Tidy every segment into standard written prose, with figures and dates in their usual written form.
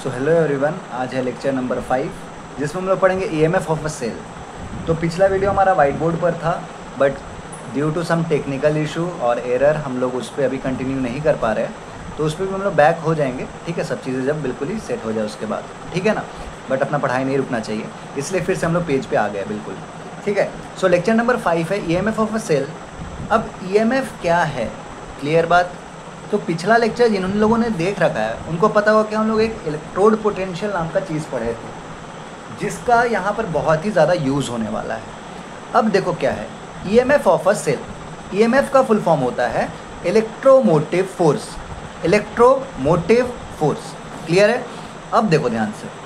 So hello everyone, आज है lecture number 5 जिसमें हम लोग पढ़ेंगे ईएमएफ ऑफ अ सेल। तो पिछला वीडियो हमारा वाइट बोर्ड पर था, but due to some technical issue और एरर हम लोग उस पर अभी कंटिन्यू नहीं कर पा रहे हैं। तो उस पर भी हम लोग बैक हो जाएंगे, ठीक है, सब चीज़ें जब बिल्कुल ही सेट हो जाए उसके बाद, ठीक है ना। बट अपना पढ़ाई नहीं रुकना चाहिए, इसलिए फिर से हम लोग पेज पे आ गए बिल्कुल, ठीक है। सो लेक्चर नंबर 5 है ईएमएफ ऑफ अ सेल। अब ईएमएफ क्या है, क्लियर बात। तो पिछला लेक्चर जिन लोगों ने देख रखा है उनको पता होगा कि हम लोग एक इलेक्ट्रोड पोटेंशियल नाम का चीज़ पढ़े थे, जिसका यहाँ पर बहुत ही ज़्यादा यूज़ होने वाला है। अब देखो क्या है EMF of a cell. EMF का फुल फॉर्म होता है electromotive force. Electromotive force, clear है। अब देखो ध्यान से,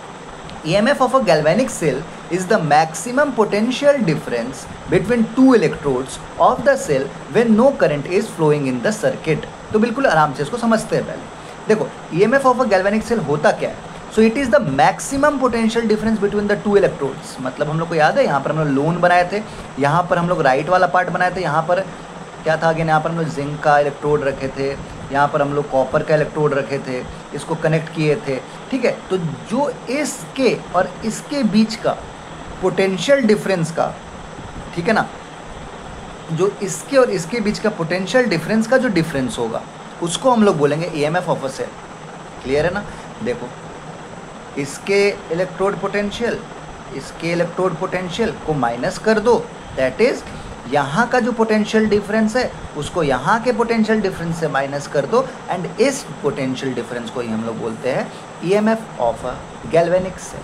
EMF of a galvanic cell is the maximum potential difference between two electrodes of the cell when no current is flowing in the circuit। तो बिल्कुल आराम से इसको समझते हैं। पहले देखो EMF of a galvanic cell होता क्या है। So it is the maximum potential difference between the two electrodes. मतलब हम लोग को याद है, यहाँ पर हम लोग लोन बनाए थे, यहाँ पर हम लोग राइट वाला पार्ट बनाए थे, यहाँ पर क्या था अगेन, यहाँ पर हम लोग जिंक का इलेक्ट्रोड रखे थे, यहाँ पर हम लोग कॉपर का इलेक्ट्रोड रखे थे, इसको कनेक्ट किए थे, ठीक है। तो जो इसके और इसके बीच का पोटेंशियल डिफरेंस का, ठीक है ना, जो इसके और इसके बीच का पोटेंशियल डिफरेंस का जो डिफरेंस होगा उसको हम लोग बोलेंगे EMF of a cell. Clear है ना। देखो इसके इलेक्ट्रोड पोटेंशियल, इसके इलेक्ट्रोड पोटेंशियल को माइनस कर दो, दैट इज़ यहाँ का जो पोटेंशियल डिफरेंस है उसको यहाँ के पोटेंशियल डिफरेंस से माइनस कर दो, एंड इस पोटेंशियल डिफरेंस को ही हम लोग बोलते हैं EMF of a galvanic cell.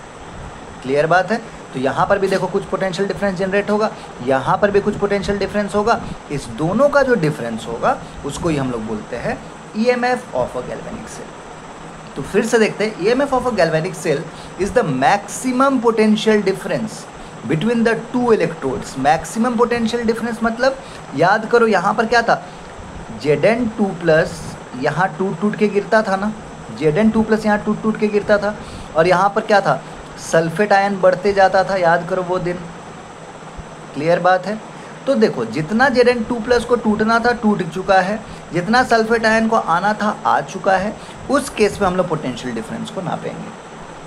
Clear बात है। तो यहाँ पर भी देखो कुछ पोटेंशियल डिफरेंस जनरेट होगा, यहाँ पर भी कुछ पोटेंशियल डिफरेंस होगा, इस दोनों का जो डिफरेंस होगा उसको ही हम लोग बोलते हैं EMF of a galvanic cell. तो फिर से देखते हैं, EMF of a galvanic cell is the maximum potential difference between the two electrodes. Maximum potential difference मतलब याद करो यहाँ पर क्या था, Zn2 प्लस यहाँ टूट टूट के गिरता था ना, Zn2 प्लस यहाँ टूट टूट के गिरता था, और यहाँ पर क्या था, सल्फेट आयन बढ़ते जाता था, याद करो वो दिन। क्लियर बात है। तो देखो जितना Zn2 प्लस को टूटना था टूट चुका है, जितना सल्फेट आयन को आना था आ चुका है। उस केस में हम लोग पोटेंशियल डिफरेंस को नापेंगे।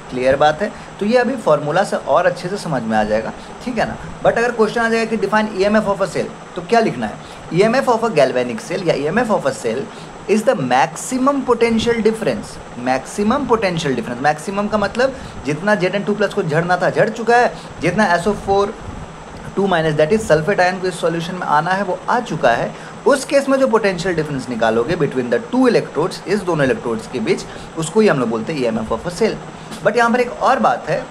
क्लियर बात है। तो ये अभी फॉर्मूला से और अच्छे से समझ में आ जाएगा, ठीक है ना। बट अगर क्वेश्चन आ जाएगा कि define EMF of a cell, तो क्या लिखना है, EMF of a galvanic cell या EMF of a cell is the maximum potential difference. Maximum potential difference, maximum का मतलब जितना Zn2 प्लस को झड़ना था झड़ चुका है, जितना SO4 2 minus that is sulphate ion को इस सॉल्यूशन में आना है वो आ चुका है। उस केस में जो पोटेंशियल डिफरेंस निकालोगे बिटवीन द टू इलेक्ट्रोड्स, इस दोनों इलेक्ट्रोड्स के बीच, उसको ही हम लोग बोलते हैं EMF of a cell. But यहाँ पर एक और बात है,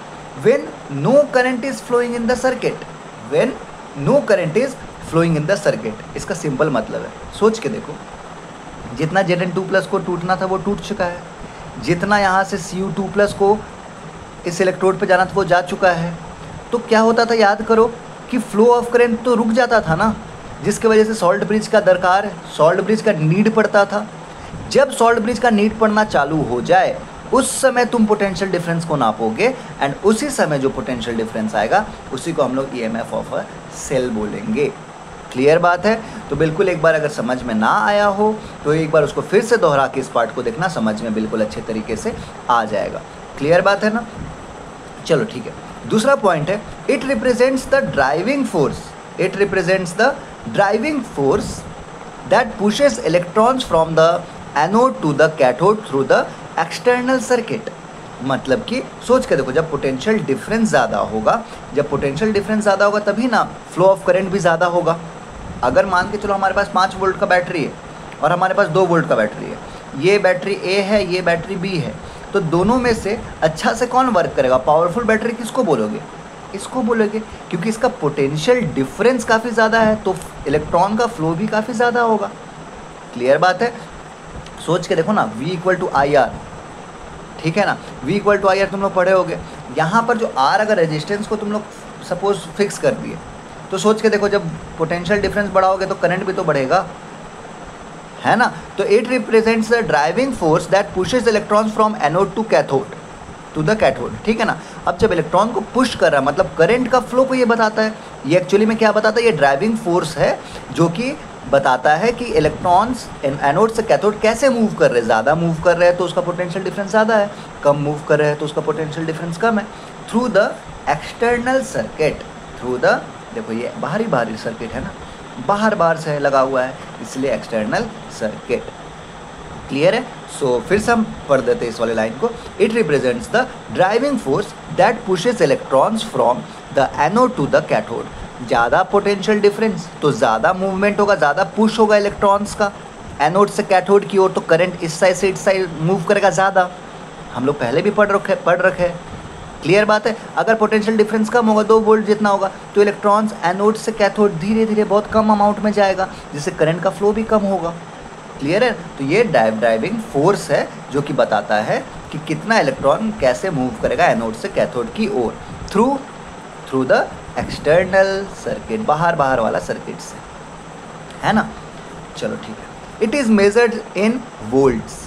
when no current is flowing in the circuit. When no current is flowing in the circuit, इसका सिंपल मतलब है, सोच के देखो, जितना Zn2 प्लस को टूटना था वो टूट चुका है, जितना यहाँ से Cu2 प्लस को इस इलेक्ट्रोड पे जाना था वो जा चुका है। तो क्या होता था, याद करो कि फ्लो ऑफ करंट तो रुक जाता था ना, जिसकी वजह से सॉल्ट ब्रिज का दरकार, सॉल्ट ब्रिज का नीड पड़ता था। जब सॉल्ट ब्रिज का नीड पड़ना चालू हो जाए उस समय तुम पोटेंशियल डिफरेंस को नापोगे, एंड उसी समय जो पोटेंशियल डिफरेंस आएगा उसी को हम लोग ईएमएफ ऑफ अ सेल बोलेंगे। क्लियर बात है। तो बिल्कुल एक बार अगर समझ में ना आया हो तो एक बार उसको फिर से दोहरा के इस पार्ट को देखना, समझ में बिल्कुल अच्छे तरीके से आ जाएगा। क्लियर बात है ना। चलो ठीक है, दूसरा पॉइंट है, it represents the driving force. It represents the driving force that pushes electrons from the anode to the cathode through the external circuit. मतलब कि सोच के देखो, जब पोटेंशियल डिफरेंस ज़्यादा होगा, जब पोटेंशियल डिफरेंस ज़्यादा होगा तभी ना फ्लो ऑफ करंट भी ज़्यादा होगा। अगर मान के चलो हमारे पास 5 वोल्ट का बैटरी है और हमारे पास 2 वोल्ट का बैटरी है, ये बैटरी A है, ये बैटरी B है, तो दोनों में से अच्छा से कौन वर्क करेगा, पावरफुल बैटरी किसको बोलोगे, इसको बोलोगे, क्योंकि इसका पोटेंशियल डिफरेंस काफ़ी ज़्यादा है, तो इलेक्ट्रॉन का फ्लो भी काफ़ी ज़्यादा होगा। क्लियर बात है। सोच के देखो ना, V = IR, ठीक है ना, V = IR तुम लोग पढ़े होगे। यहाँ पर जो R अगर रेजिस्टेंस को तुम लोग सपोज फिक्स कर दिए, तो सोच के देखो, जब पोटेंशियल डिफरेंस बढ़ाओगे तो करंट भी तो बढ़ेगा, है ना। तो it represents the driving force that pushes electrons from anode to cathode to the cathode, ठीक है ना। अब जब इलेक्ट्रॉन को पुश कर रहा है मतलब करंट का फ्लो को ये बताता है। ये एक्चुअली में क्या बताता है, ये ड्राइविंग फोर्स है जो कि बताता है कि इलेक्ट्रॉन्स एनोड से कैथोड कैसे मूव कर रहे हैं। ज़्यादा मूव कर रहे हैं तो उसका पोटेंशियल डिफरेंस ज़्यादा है, कम मूव कर रहे हैं तो उसका पोटेंशियल डिफरेंस कम है। Through the external circuit, through the, देखो ये बाहरी सर्किट है ना, बाहर से लगा हुआ है, इसलिए एक्सटर्नल सर्किट। क्लियर है? सो फिर से हम पढ़ देते हैं इस वाले लाइन को। It represents the driving force that pushes electrons from the anode to the cathode. ज़्यादा पोटेंशियल डिफरेंस तो ज़्यादा मूवमेंट होगा, ज़्यादा पुश होगा इलेक्ट्रॉन्स का एनोड से कैथोड की ओर, तो करंट इस साइड से इस साइड मूव करेगा ज़्यादा। हम लोग पहले भी पढ़ रखे। क्लियर बात है? अगर पोटेंशियल डिफरेंस कम होगा, 2 वोल्ट जितना होगा, तो इलेक्ट्रॉन्स एनोड से कैथोड धीरे धीरे बहुत कम अमाउंट में जाएगा, जिससे करंट का फ्लो भी कम होगा। क्लियर है? तो ये ड्राइविंग फोर्स है जो कि बताता है कि कितना इलेक्ट्रॉन कैसे मूव करेगा एनोड से कैथोड की ओर, थ्रू द एक्सटर्नल सर्किट, बाहर वाला सर्किट से, है ना। चलो ठीक है। It is measured in volts.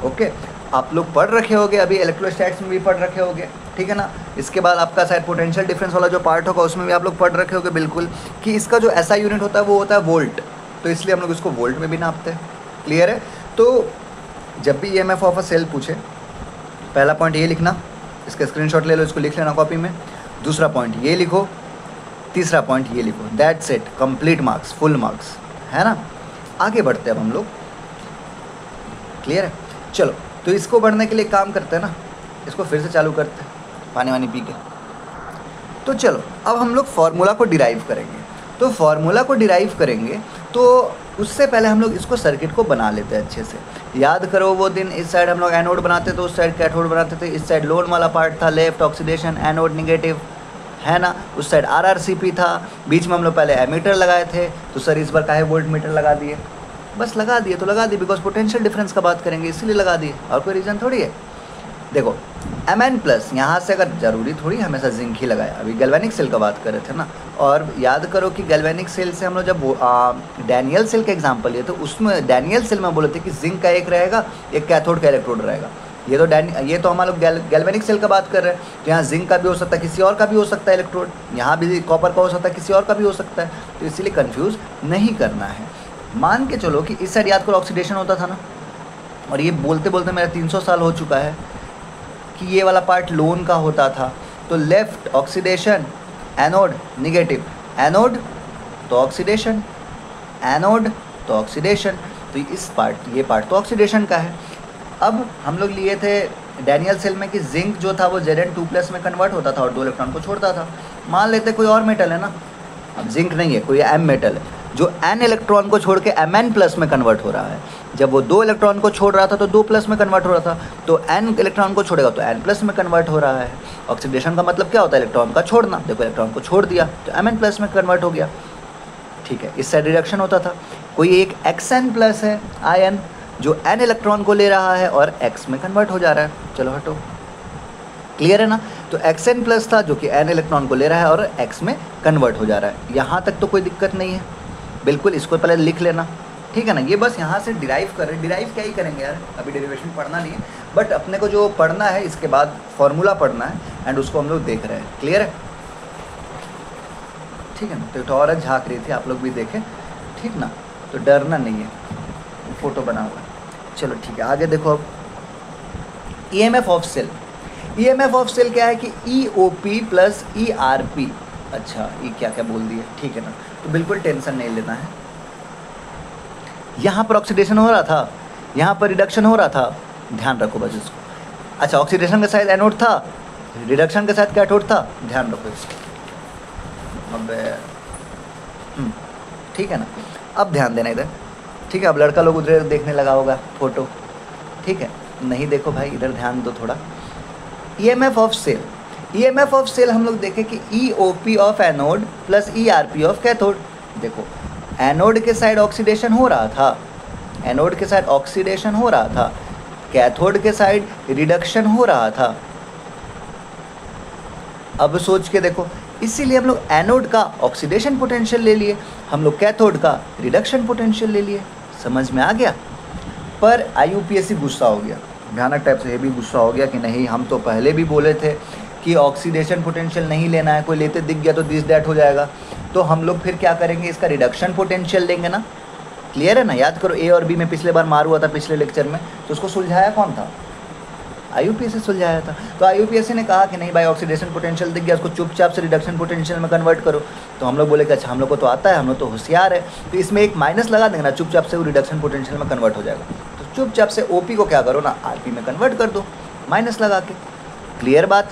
Okay, आप लोग पढ़ रखे होगे, अभी इलेक्ट्रोस्टैट्स में भी पढ़ रखे होगे, ठीक है ना। इसके बाद आपका शायद पोटेंशियल डिफरेंस वाला जो पार्ट होगा उसमें भी आप लोग पढ़ रखे होगे बिल्कुल, कि इसका जो ऐसा यूनिट होता है वो होता है वोल्ट, तो इसलिए हम लोग इसको वोल्ट में भी नापते हैं। क्लियर है? तो जब भी ईएमएफ ऑफ अ सेल पूछे, पहला पॉइंट ये लिखना, इसका स्क्रीनशॉट ले लो, इसको लिख लेना कॉपी में। दूसरा पॉइंट ये लिखो, तीसरा पॉइंट ये लिखो। That's it, complete marks, full marks, है ना। आगे बढ़ते हैं अब हम लोग। क्लियर है? चलो, तो इसको बढ़ने के लिए काम करते हैं ना, इसको फिर से चालू करते हैं पानी वानी पी के। तो चलो अब हम लोग फार्मूला को डिराइव करेंगे। तो फार्मूला को डिराइव करेंगे तो उससे पहले हम लोग इसको सर्किट को बना लेते हैं अच्छे से। याद करो वो दिन इस साइड हम लोग एनोड बनाते तो उस साइड कैथोड बनाते थे। इस साइड लोन वाला पार्ट था, लेफ्ट ऑक्सीडेशन, एनोड निगेटिव, है ना। उस साइड आरआरसीपी था, बीच में हम लोग पहले एमीटर लगाए थे। तो सर इस बार काहे वोल्ट मीटर लगा दिए? बस लगा दिए तो लगा दिए, बिकॉज पोटेंशियल डिफरेंस का बात करेंगे इसीलिए लगा दिए, और कोई रीज़न थोड़ी है। देखो Mn प्लस यहाँ से अगर ज़रूरी थोड़ी हमेशा जिंक ही लगाया, अभी गैल्वेनिक सेल का बात कर रहे थे ना। और याद करो कि गैल्वेनिक सेल से हम लोग जब डैनियल सेल का एग्जांपल लिए तो उसमें डैनियल सेल में बोले थे कि जिंक का एक रहेगा, एक कैथोड का इलेक्ट्रोड रहेगा। ये तो हम लोग गैल्वेनिक सेल का बात कर रहे हैं, तो यहाँ जिंक का भी हो सकता है, किसी और का भी हो सकता है इलेक्ट्रोड, यहाँ भी कॉपर का हो सकता है, किसी और का भी हो सकता है। तो इसीलिए कन्फ्यूज़ नहीं करना है। मान के चलो कि इस साइड याद करो ऑक्सीडेशन होता था ना, और ये बोलते बोलते मेरा 300 साल हो चुका है कि ये वाला पार्ट लोन का होता था। तो left oxidation, anode negative, anode तो ऑक्सीडेशन, एनोड तो ऑक्सीडेशन, तो इस पार्ट, ये पार्ट तो ऑक्सीडेशन का है। अब हम लोग लिए थे डैनियल सेल में कि जिंक जो था वो Zn2+ में कन्वर्ट होता था और 2 इलेक्ट्रॉन को छोड़ता था। मान लेते कोई और मेटल है ना, अब जिंक नहीं है, कोई M मेटल है जो N इलेक्ट्रॉन को छोड़ के Mn+ में कन्वर्ट हो रहा है। जब वो 2 इलेक्ट्रॉन को छोड़ रहा था तो 2+ में कन्वर्ट हो रहा था, तो N इलेक्ट्रॉन को छोड़ेगा तो N+ में कन्वर्ट हो रहा है। ऑक्सीडेशन का मतलब क्या होता है? इलेक्ट्रॉन का छोड़ना। देखो इलेक्ट्रॉन को छोड़ दिया तो Mn+ में कन्वर्ट हो गया, ठीक है। इस साइड रिडक्शन होता था। कोई एक Xn+ है आयन जो N इलेक्ट्रॉन को ले रहा है और X में कन्वर्ट हो जा रहा है। चलो हटो, क्लियर है ना। तो Xn+ था जो कि N इलेक्ट्रॉन को ले रहा है और X में कन्वर्ट हो जा रहा है। यहाँ तक तो कोई दिक्कत नहीं है, बिल्कुल। इसको पहले लिख लेना, ठीक है ना। ये बस यहाँ से डिराइव कर रहे हैं। डिराइव क्या ही करेंगे यार, अभी डेरिवेशन पढ़ना नहीं है, बट अपने को जो पढ़ना है इसके बाद फॉर्मूला पढ़ना है, एंड उसको हम लोग देख रहे हैं। क्लियर है? ठीक है ना। तो एक औरत झाँक रही थी, आप लोग भी देखें, ठीक ना। तो डरना नहीं है, फोटो बना हुआ है। चलो ठीक है, आगे देखो। अब EMF of cell. EMF of cell क्या है कि EOP प्लस ERP। अच्छा, ये क्या क्या बोल दिए, ठीक है ना। तो बिल्कुल टेंशन नहीं लेना है। यहाँ पर ऑक्सीडेशन हो रहा था, यहाँ पर रिडक्शन हो रहा था, ध्यान रखो बस इसको। अच्छा, ऑक्सीडेशन के साथ एनोड था, रिडक्शन के साथ कैथोड था, ध्यान रखो इसको। अब ठीक है ना। अब ध्यान देना इधर, ठीक है। अब लड़का लोग उधर देखने लगा होगा फोटो, ठीक है। नहीं देखो भाई, इधर ध्यान दो थोड़ा। EMF of cell. EMF of cell हम लोग देखें कि EOP of anode plus ERP of cathode. देखो एनोड के साइड ऑक्सीडेशन हो रहा था, एनोड के साइड ऑक्सीडेशन हो रहा था, कैथोड के साइड रिडक्शन हो रहा था। अब सोच के देखो, इसीलिए हम लोग एनोड का ऑक्सीडेशन पोटेंशियल ले लिए, हम लोग कैथोड का रिडक्शन पोटेंशियल ले लिए। समझ में आ गया? पर IUPAC गुस्सा हो गया, भयानक टाइप से ये भी गुस्सा हो गया कि नहीं, हम तो पहले भी बोले थे कि ऑक्सीडेशन पोटेंशियल नहीं लेना है, कोई लेते दिख गया तो दिस दैट हो जाएगा, तो हम लोग फिर क्या करेंगे, इसका रिडक्शन पोटेंशियल लेंगे ना। क्लियर है ना। याद करो ए और बी में पिछले बार मार हुआ था पिछले लेक्चर में, तो उसको सुलझाया कौन था, IUPAC सुलझाया था। तो IUPAC ने कहा कि नहीं भाई ऑक्सीडेशन पोटेंशियल दिख गया, उसको चुपचाप से रिडक्शन पोटेंशियल में कन्वर्ट करो। तो हम लोग बोले कि अच्छा हम लोग को तो आता है, हम लोग तो होशियार है, तो इसमें एक माइनस लगा देंगे ना, चुपचाप से वो रिडक्शन पोटेंशियल में कन्वर्ट हो जाएगा। तो चुपचाप से OP को क्या करो ना, RP में कन्वर्ट कर दो माइनस लगा के। क्लियर बात।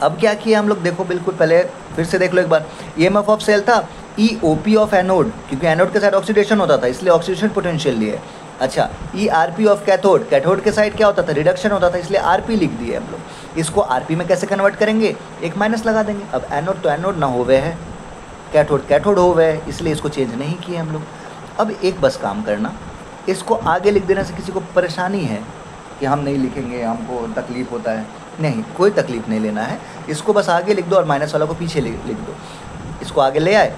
अब क्या किया हम लोग, देखो बिल्कुल पहले फिर से देख लो एक बार। EMF ऑफ सेल था EOP ऑफ एनोड, क्योंकि एनोड के साइड ऑक्सीडेशन होता था इसलिए ऑक्सीडेशन पोटेंशियल लिए। अच्छा ERP ऑफ कैथोड, कैथोड के साइड क्या होता था, रिडक्शन होता था, इसलिए RP लिख दिए हम लोग। इसको RP में कैसे कन्वर्ट करेंगे, एक माइनस लगा देंगे। अब एनोड तो एनोड ना होवे है, कैथोड कैथोड होवे है, इसलिए इसको चेंज नहीं किए हम लोग। अब एक बस काम करना, इसको आगे लिख देने से किसी को परेशानी है कि हम नहीं लिखेंगे, हमको तकलीफ़ होता है, नहीं कोई तकलीफ़ नहीं लेना है, इसको बस आगे लिख दो और माइनस वाला को पीछे लिख दो। इसको आगे ले आए,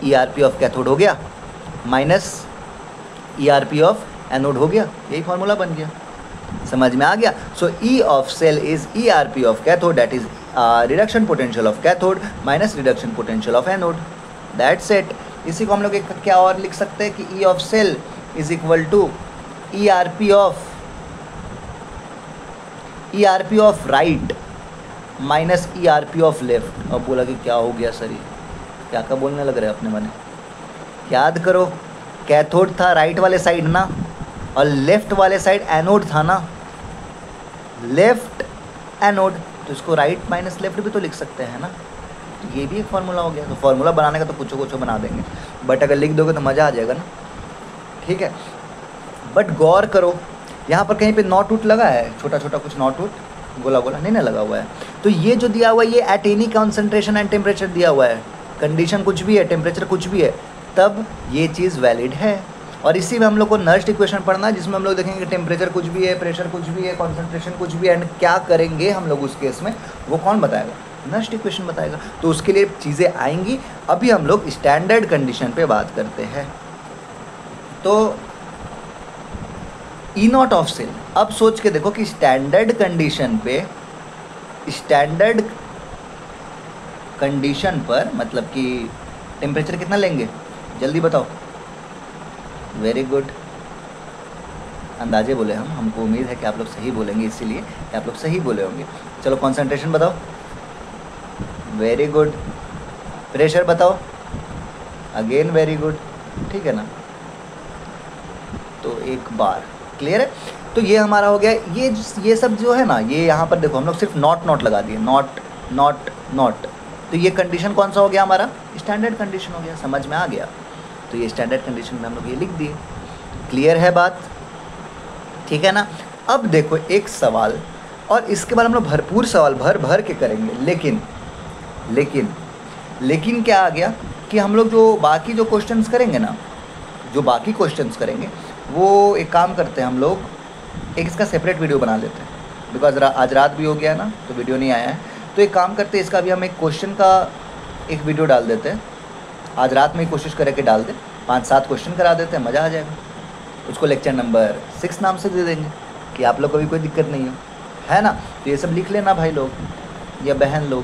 ERP ऑफ कैथोड हो गया माइनस ERP ऑफ एनोड हो गया, यही फार्मूला बन गया। समझ में आ गया। So E of cell is ERP of cathode, that is reduction potential of cathode minus reduction potential of anode, that's it. इसी को हम लोग एक क्या और लिख सकते हैं कि E of cell is equal to ERP of right minus ERP of left. अब बोला कि क्या हो गया सर, ये क्या क्या बोलने लग रहे हैं अपने मन। याद करो कैथोड था राइट वाले साइड ना, और लेफ्ट वाले साइड एनोड था ना, लेफ्ट एनोड, तो इसको राइट माइनस लेफ्ट भी तो लिख सकते हैं ना। तो ये भी एक फार्मूला हो गया। तो फार्मूला बनाने का तो कुछ कुछ बना देंगे, बट अगर लिख दोगे तो मज़ा आ जाएगा ना। ठीक है, बट गौर करो यहाँ पर कहीं पे नॉट उट लगा है, छोटा छोटा कुछ नॉट उट, गोला गोला नहीं ना लगा हुआ है। तो ये जो दिया हुआ है ये at any concentration and temperature दिया हुआ है, कंडीशन कुछ भी है, टेम्परेचर कुछ भी है, तब ये चीज़ वैलिड है। और इसी में हम लोग को नर्स्ट इक्वेशन पढ़ना है, जिसमें हम लोग देखेंगे टेम्परेचर कुछ भी है, प्रेशर कुछ भी है, कॉन्सेंट्रेशन कुछ भी है, एंड क्या करेंगे हम लोग उस केस में, वो कौन बताएगा, नर्स्ट इक्वेशन बताएगा। तो उसके लिए चीज़ें आएंगी। अभी हम लोग स्टैंडर्ड कंडीशन पे बात करते हैं। तो E नॉट ऑफ सेल, अब सोच के देखो कि स्टैंडर्ड कंडीशन पर मतलब कि टेम्परेचर कितना लेंगे, जल्दी बताओ। वेरी गुड, अंदाजे बोले हमको उम्मीद है कि आप लोग सही बोलेंगे, इसीलिए कि आप लोग सही बोले होंगे। चलो कॉन्सेंट्रेशन बताओ, वेरी गुड। प्रेशर बताओ, अगेन वेरी गुड, ठीक है ना। तो एक बार क्लियर है। तो ये हमारा हो गया। ये सब जो है ना, ये यहाँ पर देखो हम लोग सिर्फ नॉट लगा दिए, नॉट। तो ये कंडीशन कौन सा हो गया हमारा, स्टैंडर्ड कंडीशन हो गया। समझ में आ गया। तो ये स्टैंडर्ड कंडीशन में हम लोग ये लिख दिए। क्लियर है बात, ठीक है ना। अब देखो एक सवाल, और इसके बाद हम लोग भरपूर सवाल भर के करेंगे। लेकिन क्या आ गया कि हम लोग जो बाकी जो क्वेश्चंस करेंगे ना, वो एक काम करते हैं हम लोग, एक इसका सेपरेट वीडियो बना लेते हैं, बिकॉज आज रात भी हो गया है ना, तो वीडियो नहीं आया है। तो एक काम करते हैं, इसका भी हम एक क्वेश्चन का एक वीडियो डाल देते हैं। आज रात में ही कोशिश करके डाल दें, 5-7 क्वेश्चन करा देते हैं, मज़ा आ जाएगा। उसको लेक्चर नंबर 6 नाम से दे देंगे कि आप लोग को भी कोई दिक्कत नहीं हो, है ना। तो ये सब लिख लेना भाई लोग या बहन लोग,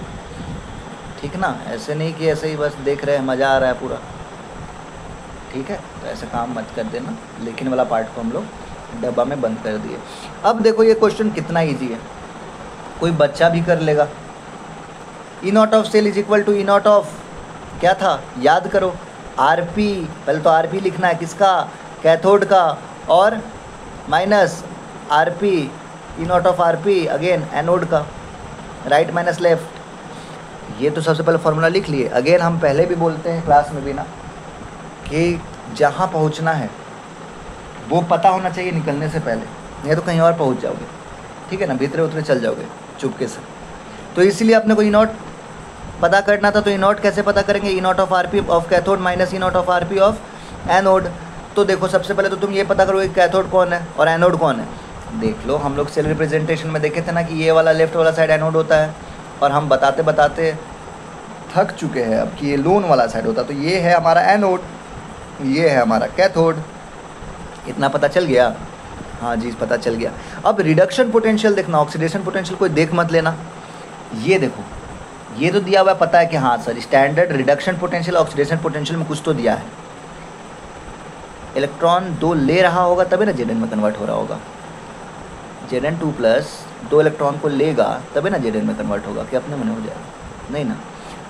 ठीक ना। ऐसे नहीं कि ऐसे ही बस देख रहे हैं, मज़ा आ रहा है पूरा, ठीक है। तो ऐसा काम मत कर देना। लेकिन वाला पार्ट को हम लोग डब्बा में बंद कर दिए। अब देखो ये क्वेश्चन कितना इजी है, कोई बच्चा भी कर लेगा। E not of cell is equal to E not of क्या था, याद करो, RP। पहले तो RP लिखना है, किसका, कैथोड का, और minus RP, E not of RP again anode का, राइट माइनस लेफ्ट। ये तो सबसे पहले फार्मूला लिख लिए। अगेन हम पहले भी बोलते हैं क्लास में भी ना, कि जहाँ पहुँचना है वो पता होना चाहिए निकलने से पहले, नहीं तो कहीं और पहुँच जाओगे, ठीक है ना, भीतरे उतरे चल जाओगे चुपके से। तो इसीलिए अपने को E नॉट पता करना था। तो E नॉट कैसे पता करेंगे, E not of RP of cathode minus E not of RP of anode. तो देखो सबसे पहले तो तुम ये पता करोगे कैथोड कौन है और एनोड कौन है। देख लो, हम लोग सेल रिप्रेजेंटेशन में देखे थे ना कि ये वाला लेफ्ट वाला साइड एनोड होता है, और हम बताते बताते थक चुके हैं अब कि ये लोन वाला साइड होता है। तो ये है हमारा एनोड, ये है हमारा कैथोड। इतना पता चल गया, हाँ जी पता चल गया। अब रिडक्शन पोटेंशियल देखना, ऑक्सीडेशन पोटेंशियल कोई देख मत लेना, ये देखो, ये तो दिया हुआ है, पता है कि हाँ sir standard reduction potential oxidation potential में कुछ तो दिया है। इलेक्ट्रॉन 2 ले रहा होगा तभी ना Zn में कन्वर्ट हो रहा होगा। Zn2 प्लस 2 इलेक्ट्रॉन को लेगा तभी ना Zn में कन्वर्ट होगा, कि अपने मन हो जाएगा, नहीं ना।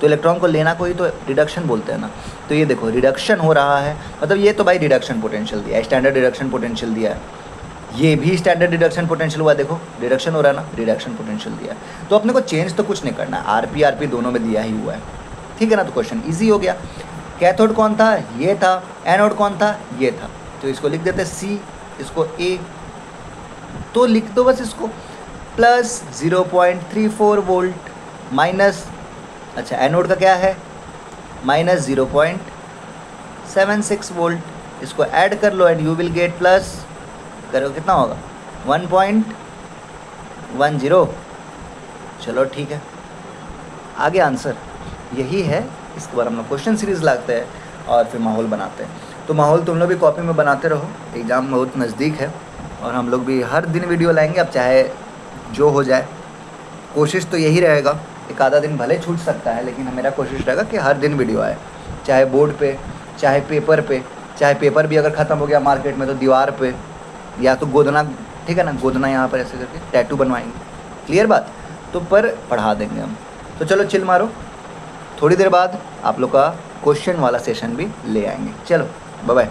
तो इलेक्ट्रॉन को लेना कोई तो रिडक्शन बोलते हैं ना। तो ये देखो रिडक्शन हो रहा है, मतलब ये तो भाई रिडक्शन पोटेंशियल दिया है, स्टैंडर्ड रिडक्शन पोटेंशियल दिया है। ये भी स्टैंडर्ड रिडक्शन पोटेंशियल हुआ, देखो रिडक्शन हो रहा है ना, रिडक्शन पोटेंशियल दिया है। तो अपने को चेंज तो कुछ नहीं करना है, आरपी दोनों में दिया ही हुआ है, ठीक है ना। तो क्वेश्चन ईजी हो गया। कैथोड कौन था, ये था। एनोड कौन था, ये था। तो इसको लिख देते सी, इसको ए, तो लिख दो बस इसको प्लस 0.34 वोल्ट माइनस, अच्छा एनोड का क्या है, माइनस 0.76 वोल्ट। इसको ऐड कर लो and you will get plus, करो कितना होगा 1.10। चलो ठीक है, आगे आंसर यही है। इसके बाद हम लोग क्वेश्चन सीरीज़ लाते हैं और फिर माहौल बनाते हैं। तो माहौल तुम लोग भी कॉपी में बनाते रहो, एग्ज़ाम बहुत नज़दीक है और हम लोग भी हर दिन वीडियो लाएंगे। अब चाहे जो हो जाए, कोशिश तो यही रहेगा, एक आधा दिन भले छूट सकता है लेकिन मेरा कोशिश रहेगा कि हर दिन वीडियो आए, चाहे बोर्ड पे, चाहे पेपर पे, चाहे पेपर भी अगर ख़त्म हो गया मार्केट में तो दीवार पे, या तो गोदना, ठीक है ना, गोदना यहाँ पर ऐसे करके टैटू बनवाएंगे, क्लियर बात। तो पर पढ़ा देंगे हम। तो चलो चिल मारो, थोड़ी देर बाद आप लोग का क्वेश्चन वाला सेशन भी ले आएंगे। चलो बाय बाय।